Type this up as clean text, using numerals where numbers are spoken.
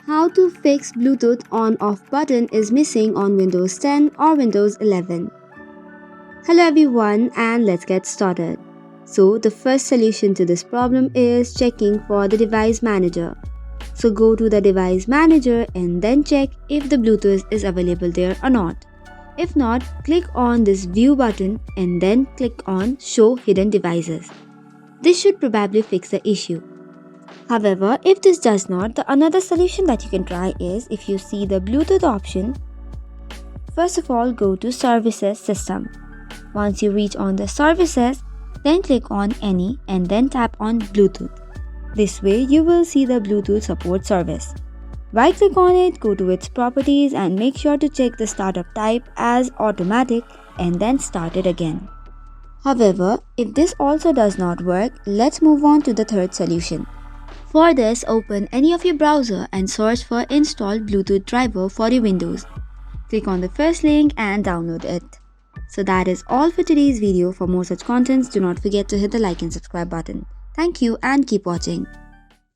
How to fix Bluetooth on-off button is missing on Windows 10 or Windows 11. Hello everyone, and let's get started. So the first solution to this problem is checking for the device manager. So go to the device manager and then check if the Bluetooth is available there or not. If not, click on this view button and then click on show hidden devices. This should probably fix the issue. However, if this does not, the another solution that you can try is if you see the Bluetooth option, first of all go to Services System. Once you reach on the Services, then click on Any and then tap on Bluetooth. This way you will see the Bluetooth support service. Right click on it, go to its properties and make sure to check the startup type as automatic and then start it again. However, if this also does not work, let's move on to the third solution. For this, open any of your browser and search for install Bluetooth driver for your Windows. Click on the first link and download it. So that is all for today's video. For more such contents, do not forget to hit the like and subscribe button. Thank you and keep watching.